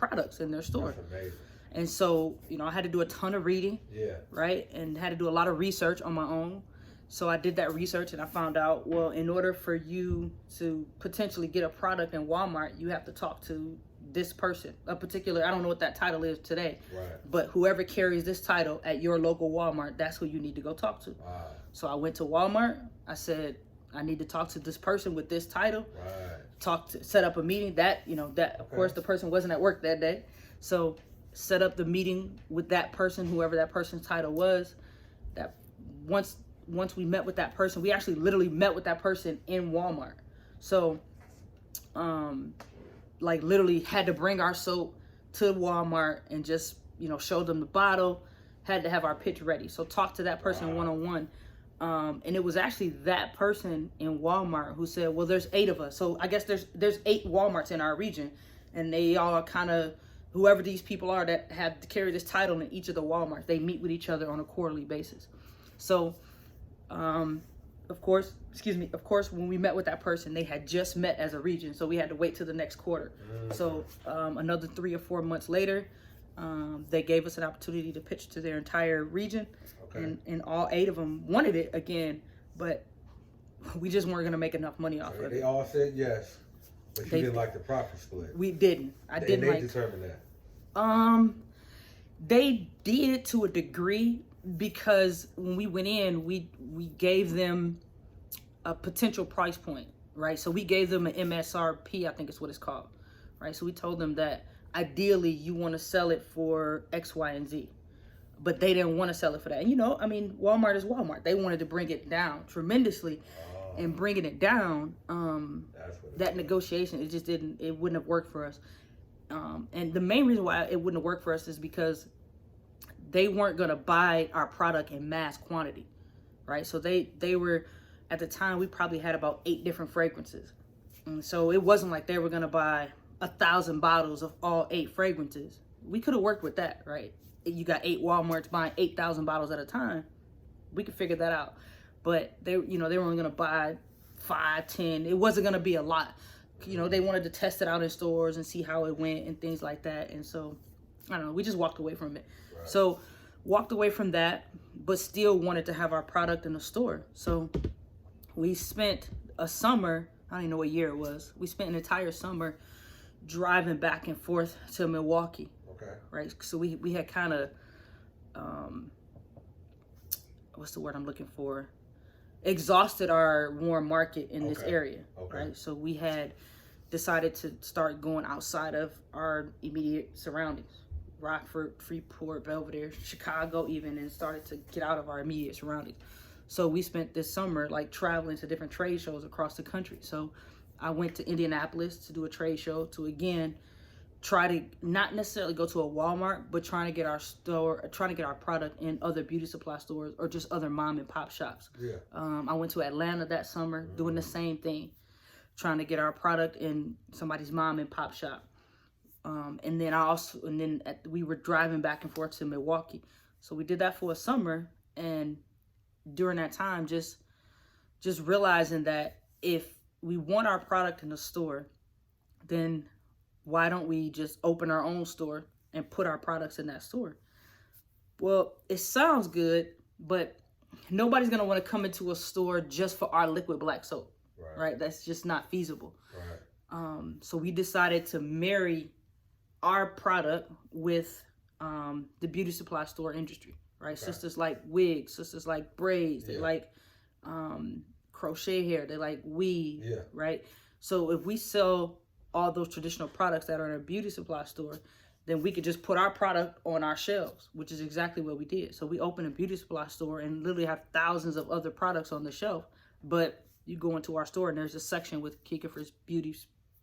products in their store. That's amazing. And so, you know, I had to do a ton of reading, Yeah. right? And had to do a lot of research on my own. So I did that research and I found out, well, in order for you to potentially get a product in Walmart, you have to talk to this person, a particular, I don't know what that title is today, Right. but whoever carries this title at your local Walmart, that's who you need to go talk to. Wow. So I went to Walmart. I said, I need to talk to this person with this title. Right. Set up a meeting. That, you know, that of course the person wasn't at work that day. So set up the meeting with that person, whoever that person's title was. That once we met with that person, we actually literally met with that person in Walmart. So like literally had to bring our soap to Walmart and just, you know, show them the bottle, had to have our pitch ready. So talk to that person one-on-one. And it was actually that person in Walmart who said, well, there's 8 of us. So I guess there's 8 Walmarts in our region, and they all kind of, whoever these people are that have to carry this title in each of the Walmarts, they meet with each other on a quarterly basis. So, of course, when we met with that person, they had just met as a region. So we had to wait till the next quarter. So another 3 or 4 months later, they gave us an opportunity to pitch to their entire region. Okay. And all 8 of them wanted it again, but we just weren't going to make enough money off of it. They all said yes, but you didn't like the profit split. We didn't. They determined that. They did to a degree, because when we went in, we gave them a potential price point, right? So we gave them an MSRP, I think is what it's called, right? So we told them that ideally you want to sell it for X, Y, and Z. But they didn't want to sell it for that. And, you know, I mean, Walmart is Walmart. They wanted to bring it down tremendously. And bringing it down, that negotiation, it wouldn't have worked for us. And the main reason why it wouldn't have worked for us is because they weren't going to buy our product in mass quantity, right? So they were, at the time, we probably had about 8 different fragrances. And so it wasn't like they were going to buy 1,000 bottles of all 8 fragrances. We could have worked with that, right? You got 8 Walmarts buying 8,000 bottles at a time. We could figure that out. But they were only going to buy 5, 10. It wasn't going to be a lot. You know, they wanted to test it out in stores and see how it went and things like that. And so, I don't know, we just walked away from it. Right. So, walked away from that, but still wanted to have our product in the store. So, we spent a summer, I don't even know what year it was. We spent an entire summer driving back and forth to Milwaukee. Okay. Right. So we had kind of, what's the word I'm looking for? Exhausted our warm market in this area. Okay. Right. So we had decided to start going outside of our immediate surroundings, Rockford, Freeport, Belvedere, Chicago even, and started to get out of our immediate surroundings. So we spent this summer like traveling to different trade shows across the country. So I went to Indianapolis to do a trade show to, again, try to not necessarily go to a Walmart, but trying to get our product in other beauty supply stores or just other mom and pop shops. Yeah. I went to Atlanta that summer doing the same thing, trying to get our product in somebody's mom and pop shop. And then we were driving back and forth to Milwaukee. So we did that for a summer, and during that time, just realizing that if we want our product in the store, then why don't we just open our own store and put our products in that store? Well, it sounds good, but nobody's going to want to come into a store just for our liquid black soap, right? That's just not feasible. Right. So we decided to marry our product with the beauty supply store industry, right? Okay. Sisters like wigs, sisters like braids, they like crochet hair, they like weave, right? So if we sell all those traditional products that are in a beauty supply store, then we could just put our product on our shelves, which is exactly what we did. So we opened a beauty supply store and literally have thousands of other products on the shelf. But you go into our store and there's a section with Keishonda's Beauty,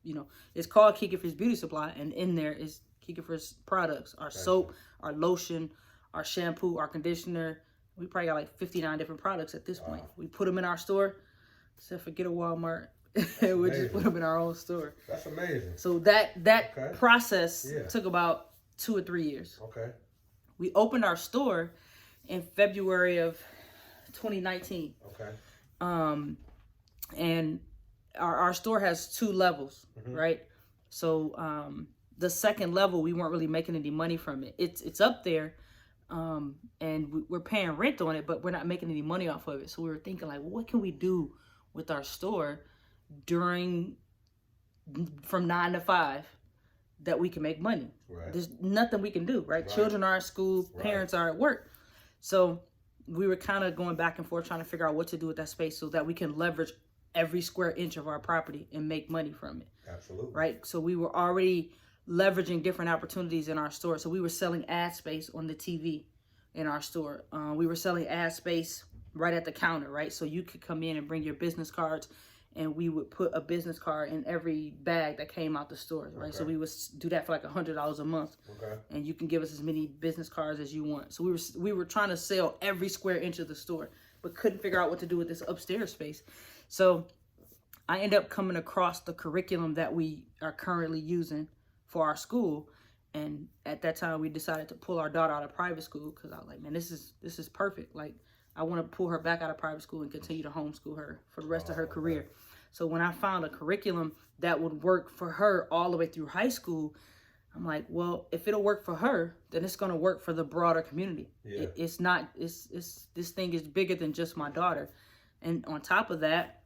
you know, it's called Keishonda's Beauty Supply, and in there is Keishonda's products, our soap, our lotion, our shampoo, our conditioner. We probably got like 59 different products at this point. We put them in our store, so forget a Walmart. We just put them in our own store. That's amazing. So that process took about 2 or 3 years. Okay. We opened our store in February of 2019. Okay. And our store has 2 levels, right? So the second level, we weren't really making any money from it. It's up there, and we're paying rent on it, but we're not making any money off of it. So we were thinking like, well, what can we do with our store from 9 to 5 that we can make money? Right. There's nothing we can do, right? Children are at school, parents are at work. So we were kind of going back and forth trying to figure out what to do with that space so that we can leverage every square inch of our property and make money from it. Absolutely. Right? So we were already leveraging different opportunities in our store. So we were selling ad space on the TV in our store. We were selling ad space right at the counter, right? So you could come in and bring your business cards, and we would put a business card in every bag that came out the store, right? Okay. So we would do that for like $100 a month. Okay. And you can give us as many business cards as you want. So we were trying to sell every square inch of the store, but couldn't figure out what to do with this upstairs space. So I ended up coming across the curriculum that we are currently using for our school. And at that time, we decided to pull our daughter out of private school because I was like, man, this is perfect. Like, I want to pull her back out of private school and continue to homeschool her for the rest of her career. So when I found a curriculum that would work for her all the way through high school, I'm like, well, if it'll work for her, then it's going to work for the broader community. Yeah. This thing is bigger than just my daughter. And on top of that,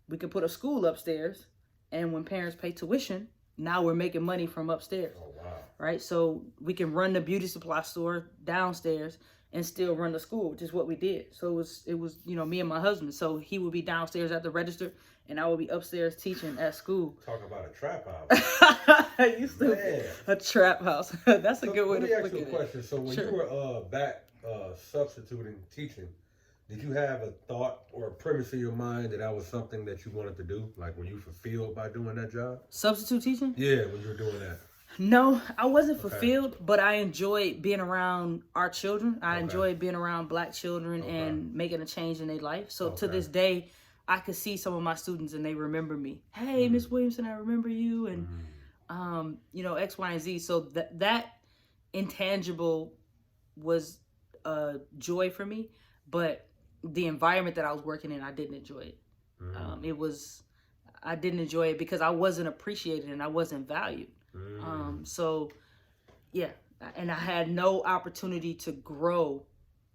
we could put a school upstairs, and when parents pay tuition, now we're making money from upstairs. Oh, wow. Right? So we can run the beauty supply store downstairs and still run the school, which is what we did. So it was me and my husband. So he would be downstairs at the register, and I would be upstairs teaching at school. Talk about a trap house. You stupid. A trap house. That's a good way to look at it. Let me ask you a question. So when you were back substituting teaching, did you have a thought or a premise in your mind that was something that you wanted to do? Like, were you fulfilled by doing that job? Substitute teaching? Yeah, when you were doing that. No, I wasn't fulfilled, but I enjoyed being around our children. I enjoyed being around Black children and making a change in their life. So to this day, I could see some of my students and they remember me. Hey, Miss Williamson, I remember you. And, X, Y, and Z. So that intangible was a joy for me. But the environment that I was working in, I didn't enjoy it. I didn't enjoy it because I wasn't appreciated and I wasn't valued. So yeah, and I had no opportunity to grow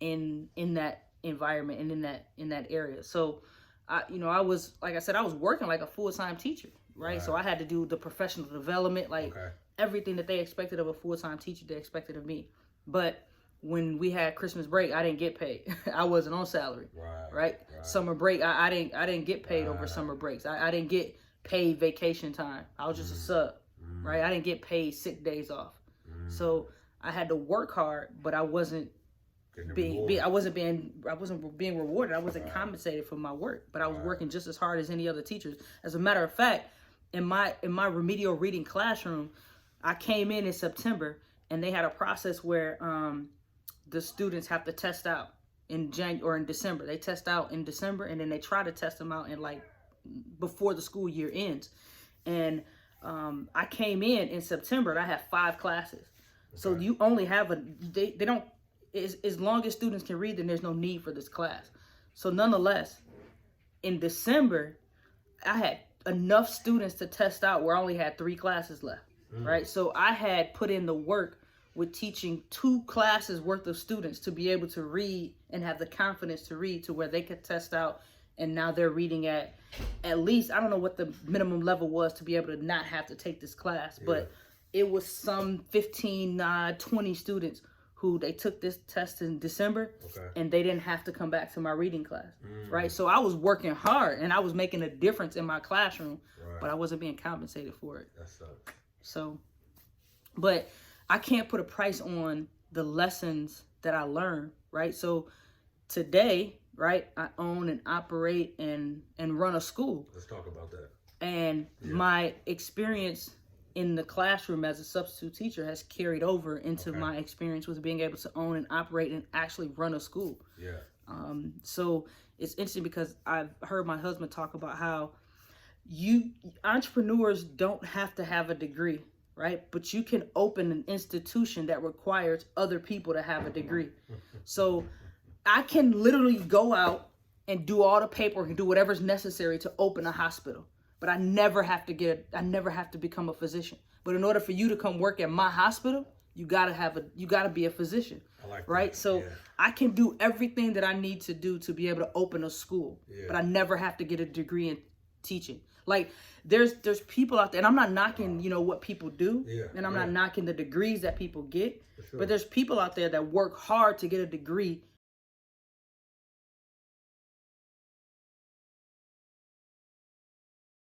in that environment and in that area. So I was, like I said, I was working like a full-time teacher, right? So I had to do the professional development, like everything that they expected of a full-time teacher, they expected of me. But when we had Christmas break, I didn't get paid. I wasn't on salary, right? Summer break, I didn't get paid over summer breaks. I didn't get paid vacation time. I was just a sub. Right, I didn't get paid sick days off, so I had to work hard, but I wasn't being rewarded. I wasn't compensated for my work, but I was working just as hard as any other teachers. As a matter of fact, in my remedial reading classroom, I came in September, and they had a process where the students have to test out in January or in December. They test out in December, and then they try to test them out in before the school year ends, and I came in September and I had 5 classes. So you only have they don't, as long as students can read, then there's no need for this class. So nonetheless, in December, I had enough students to test out where I only had 3 classes left, right? So I had put in the work with teaching 2 classes worth of students to be able to read and have the confidence to read to where they could test out. And now they're reading at least, I don't know what the minimum level was to be able to not have to take this class, but it was some 15, 20 students who they took this test in December and they didn't have to come back to my reading class, right? So I was working hard and I was making a difference in my classroom, but I wasn't being compensated for it. That sucks. So, but I can't put a price on the lessons that I learned, right? So today, right, I own and operate and run a school. Let's talk about that. And my experience in the classroom as a substitute teacher has carried over into my experience with being able to own and operate and actually run a school. Yeah. So it's interesting because I've heard my husband talk about how entrepreneurs don't have to have a degree, right? But you can open an institution that requires other people to have a degree. So I can literally go out and do all the paperwork and do whatever's necessary to open a hospital, but I never have to become a physician But in order for you to come work at my hospital, you gotta be a physician, right? That. So I can do everything that I need to do to be able to open a school, but I never have to get a degree in teaching. Like there's people out there, and I'm not knocking, what people do, and I'm not knocking the degrees that people get, but there's people out there that work hard to get a degree